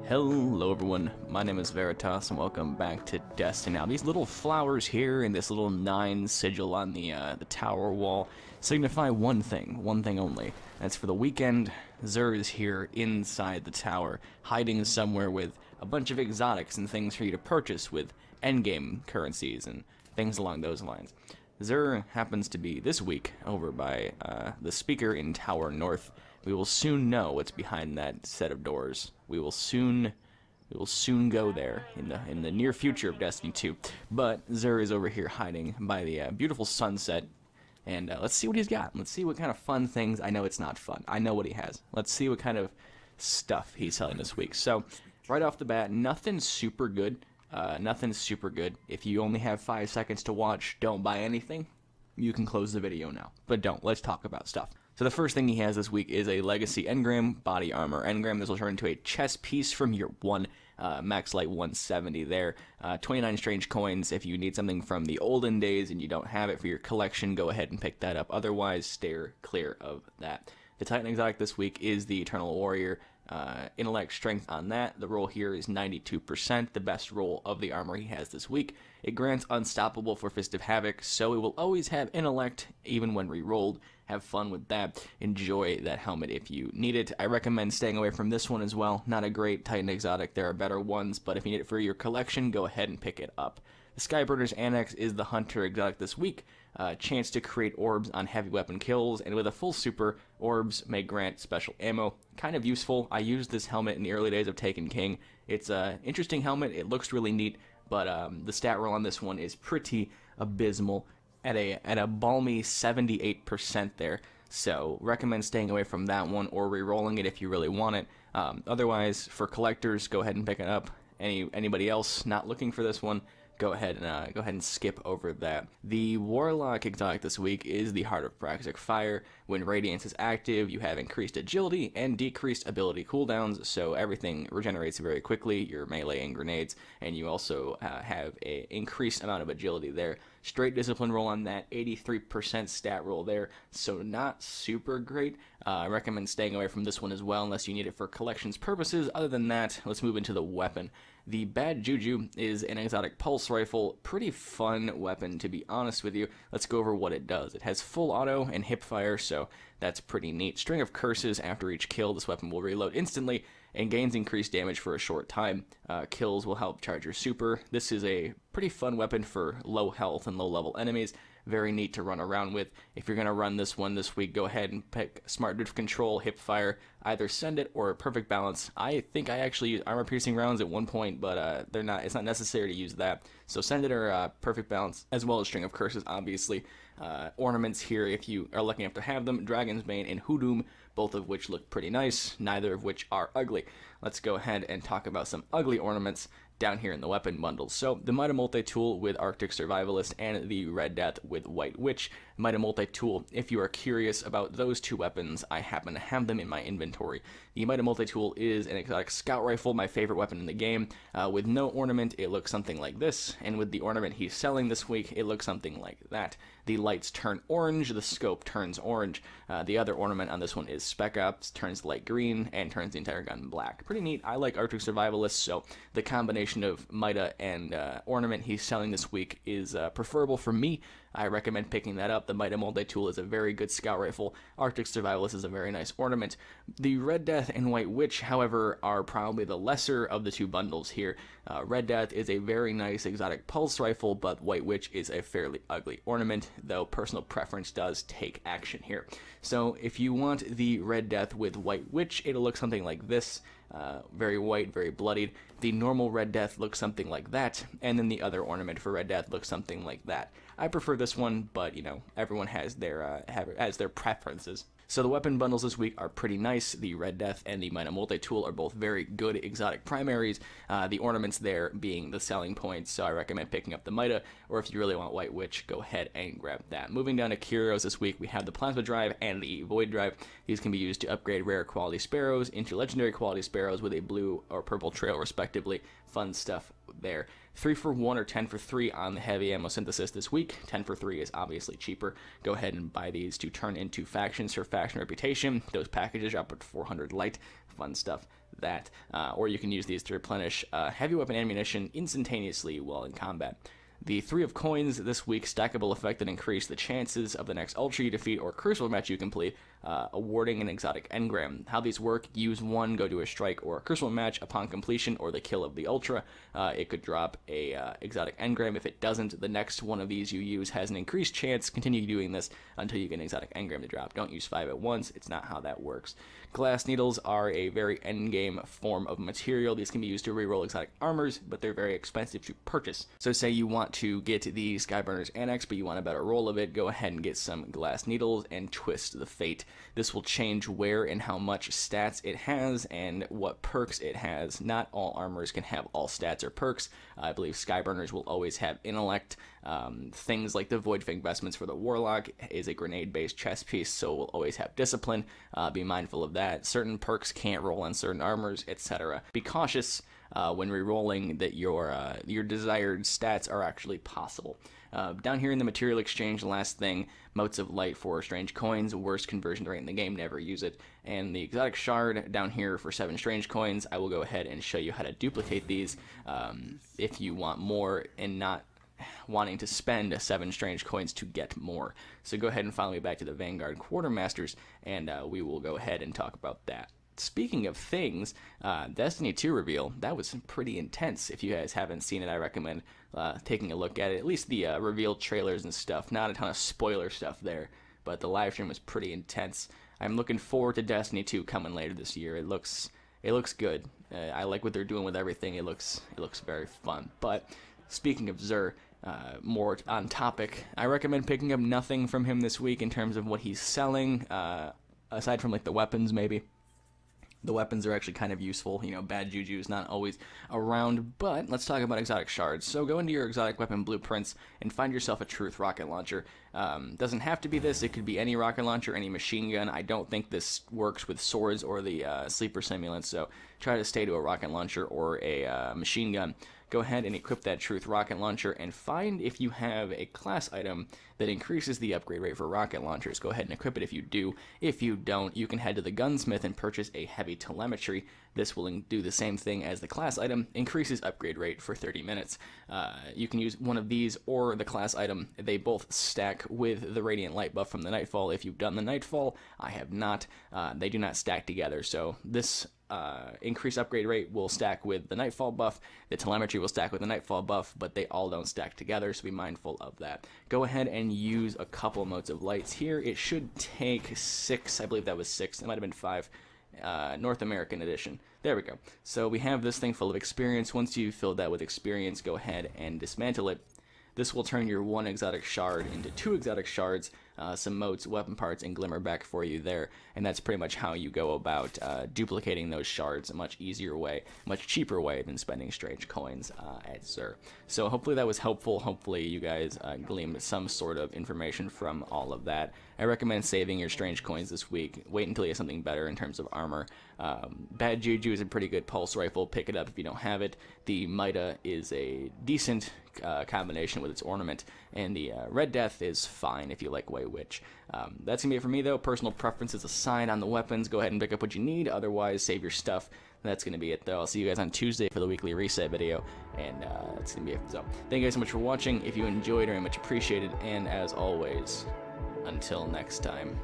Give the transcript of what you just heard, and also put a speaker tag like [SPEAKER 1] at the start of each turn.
[SPEAKER 1] Hello everyone, my name is Veritas and welcome back to Destiny. Now these little flowers here and this little 9 sigil on the tower wall signify one thing only. That's for the weekend. Xur is here inside the tower, hiding somewhere with a bunch of exotics and things for you to purchase with endgame currencies and things along those lines. Xur happens to be this week over by the speaker in Tower North. We will soon know what's behind that set of doors. We will soon go there in the near future of Destiny 2. But Xur is over here hiding by the beautiful sunset, and let's see what he's got. Let's see what kind of fun things. I know it's not fun. I know what he has. Let's see what kind of stuff he's selling this week. So right off the bat, nothing super good. Nothing super good. If you only have 5 seconds to watch, don't buy anything. You can close the video now. But don't. Let's talk about stuff. So the first thing he has this week is a Legacy Engram, Body Armor Engram. This will turn into a chess piece from year 1, max light 170 there. 29 strange coins. If you need something from the olden days and you don't have it for your collection, go ahead and pick that up. Otherwise, steer clear of that. The Titan exotic this week is the Eternal Warrior. Intellect strength on that. The roll here is 92%, the best roll of the armor he has this week. It grants Unstoppable for Fist of Havoc, so it will always have intellect even when re-rolled. Have fun with that. Enjoy that helmet if you need it. I recommend staying away from this one as well. Not a great Titan exotic. There are better ones, but if you need it for your collection, go ahead and pick it up. The Skyburner's Annex is the Hunter exotic this week. Chance to create orbs on heavy weapon kills, and with a full super, orbs may grant special ammo. Kind of useful. I used this helmet in the early days of Taken King. It's an interesting helmet. It looks really neat, but the stat roll on this one is pretty abysmal at a balmy 78% there. So recommend staying away from that one or re-rolling it if you really want it. Otherwise, for collectors, go ahead and pick it up. Anybody else not looking for this one, go ahead and skip over that. The Warlock exotic this week is the Heart of Praxic Fire. When Radiance is active, you have increased agility and decreased ability cooldowns, so everything regenerates very quickly, your melee and grenades, and you also have an increased amount of agility there. Straight discipline roll on that, 83% stat roll there, so not super great. I recommend staying away from this one as well unless you need it for collections purposes. Other than that, let's move into the weapon. The Bad Juju is an exotic pulse rifle. Pretty fun weapon, to be honest with you. Let's go over what it does. It has full auto and hip fire, so that's pretty neat. String of curses after each kill. This weapon will reload instantly and gains increased damage for a short time. Kills will help charge your super. This is a pretty fun weapon for low health and low level enemies. Very neat to run around with. If you're going to run this one this week, go ahead and pick Smart Drift Control, Hip Fire, either Send It or Perfect Balance. I think I actually used Armor Piercing rounds at one point, but it's not necessary to use that. So Send It or Perfect Balance, as well as String of Curses, obviously. Ornaments here, if you are lucky enough to have them, Dragon's Bane and Hoodoo, both of which look pretty nice, neither of which are ugly. Let's go ahead and talk about some ugly ornaments down here in the weapon bundles. So the Might Multi-Tool with Arctic Survivalist and the Red Death with White Witch. Might Multi-Tool, if you are curious about those two weapons, I happen to have them in my inventory. The Might Multi-Tool is an exotic scout rifle, my favorite weapon in the game. With no ornament, it looks something like this, and with the ornament he's selling this week, it looks something like that. The lights turn orange, the scope turns orange. The other ornament on this one is Spec Ops, turns light green, and turns the entire gun black. Pretty neat. I like Arctic Survivalist, so the combination of Mida and ornament he's selling this week is preferable for me. I recommend picking that up. The Mida Multi-Tool is a very good scout rifle. Arctic Survivalist is a very nice ornament. The Red Death and White Witch, however, are probably the lesser of the two bundles here. Red Death is a very nice exotic pulse rifle, but White Witch is a fairly ugly ornament, though personal preference does take action here. So if you want the Red Death with White Witch, it'll look something like this. Very white, very bloodied. The normal Red Death looks something like that, and then the other ornament for Red Death looks something like that. I prefer this one, but you know, everyone has their preferences. So the weapon bundles this week are pretty nice. The Red Death and the Mina Multi-Tool are both very good exotic primaries. The ornaments there being the selling points, so I recommend picking up the Mida, or if you really want White Witch, go ahead and grab that. Moving down to Curios this week, we have the Plasma Drive and the Void Drive. These can be used to upgrade rare quality sparrows into legendary quality sparrows with a blue or purple trail respectively. Fun stuff there. 3 for 1 or 10 for 3 on the heavy ammo synthesis this week. 10 for 3 is obviously cheaper. Go ahead and buy these to turn into factions for faction reputation. Those packages drop at 400 light. Fun stuff that. Or you can use these to replenish heavy weapon ammunition instantaneously while in combat. The 3 of Coins this week, stackable effect that increase the chances of the next Ultra you defeat or Crucible match you complete, awarding an exotic engram. How these work: use 1, go to a strike or a Crucible match upon completion or the kill of the Ultra. It could drop a exotic engram. If it doesn't, the next one of these you use has an increased chance. Continue doing this until you get an exotic engram to drop. Don't use 5 at once. It's not how that works. Glass needles are a very endgame form of material. These can be used to reroll exotic armors, but they're very expensive to purchase. So say you want to get the Skyburner's Annex, but you want a better roll of it, go ahead and get some glass needles and twist the fate. This will change where and how much stats it has and what perks it has. Not all armors can have all stats or perks. I believe Skyburners will always have intellect. Things like the Void Fang Vestments for the Warlock is a grenade-based chest piece, so we'll always have discipline. Be mindful of that. Certain perks can't roll on certain armors, etc. Be cautious when re-rolling that your desired stats are actually possible. Down here in the material exchange, last thing, Motes of Light for strange coins, worst conversion rate in the game, never use it. And the exotic shard down here for 7 strange coins. I will go ahead and show you how to duplicate these if you want more and not wanting to spend 7 strange coins to get more. So go ahead and follow me back to the Vanguard Quartermasters, and we will go ahead and talk about that. Speaking of things, Destiny 2 reveal, that was pretty intense. If you guys haven't seen it, I recommend taking a look at it. At least the reveal trailers and stuff. Not a ton of spoiler stuff there, but the live stream was pretty intense. I'm looking forward to Destiny 2 coming later this year. It looks good. I like what they're doing with everything. It looks very fun. But speaking of Xur, more on topic, I recommend picking up nothing from him this week in terms of what he's selling, aside from like the weapons maybe. The weapons are actually kind of useful. You know, bad juju is not always around, but let's talk about exotic shards. So go into your exotic weapon blueprints and find yourself a Truth rocket launcher. Doesn't have to be this. It could be any rocket launcher, any machine gun. I don't think this works with swords or the sleeper simulants, so try to stay to a rocket launcher or a machine gun. Go ahead and equip that Truth rocket launcher and find if you have a class item that increases the upgrade rate for rocket launchers. Go ahead and equip it if you do. If you don't, you can head to the gunsmith and purchase a heavy telemetry. This will do the same thing as the class item, increases upgrade rate for 30 minutes. You can use one of these or the class item. They both stack with the Radiant Light buff from the Nightfall. If you've done the Nightfall, I have not. They do not stack together, so this increased upgrade rate will stack with the Nightfall buff, the telemetry will stack with the Nightfall buff, but they all don't stack together, so be mindful of that. Go ahead and use a couple modes of lights here. It should take 6, I believe that was 6, it might have been 5, North American edition. There we go. So we have this thing full of experience. Once you've filled that with experience, go ahead and dismantle it. This will turn your 1 exotic shard into 2 exotic shards, some motes, weapon parts, and glimmer back for you there. And that's pretty much how you go about duplicating those shards. A much easier way, much cheaper way than spending strange coins at Xur. So hopefully that was helpful. Hopefully you guys gleaned some sort of information from all of that. I recommend saving your strange coins this week. Wait until you have something better in terms of armor. Bad Juju is a pretty good pulse rifle. Pick it up if you don't have it. The Mida is a decent combination with its ornament, and the Red Death is fine if you like Way Witch. That's gonna be it for me though. Personal preferences aside on the weapons, go ahead and pick up what you need. Otherwise, save your stuff. That's gonna be it though. I'll see you guys on Tuesday for the weekly reset video, and that's gonna be it. So thank you guys so much for watching. If you enjoyed, very much appreciated, and as always, until next time.